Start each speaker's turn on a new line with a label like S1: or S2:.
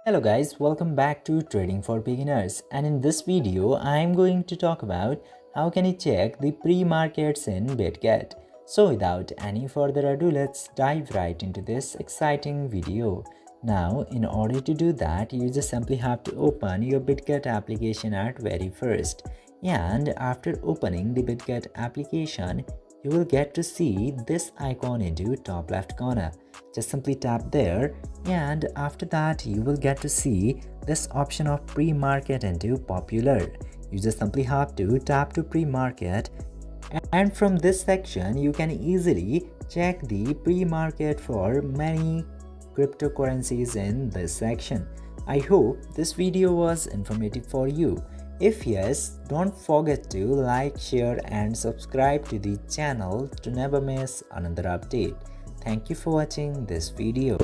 S1: Hello guys, welcome back to Trading for Beginners, and in this video I am going to talk about how can you check the pre-markets in Bitget. So without any further ado, let's dive right into this exciting video. Now in order to do that, you just simply have to open your Bitget application at very first, and after opening the Bitget application you will get to see this icon into top left corner. Just simply tap there, and after that you will get to see this option of pre-market into popular. You just simply have to tap to pre-market, and from this section you can easily check the pre-market for many cryptocurrencies in this section. I hope this video was informative for you. If yes, don't forget to like, share and subscribe to the channel to never miss another update. Thank you for watching this video.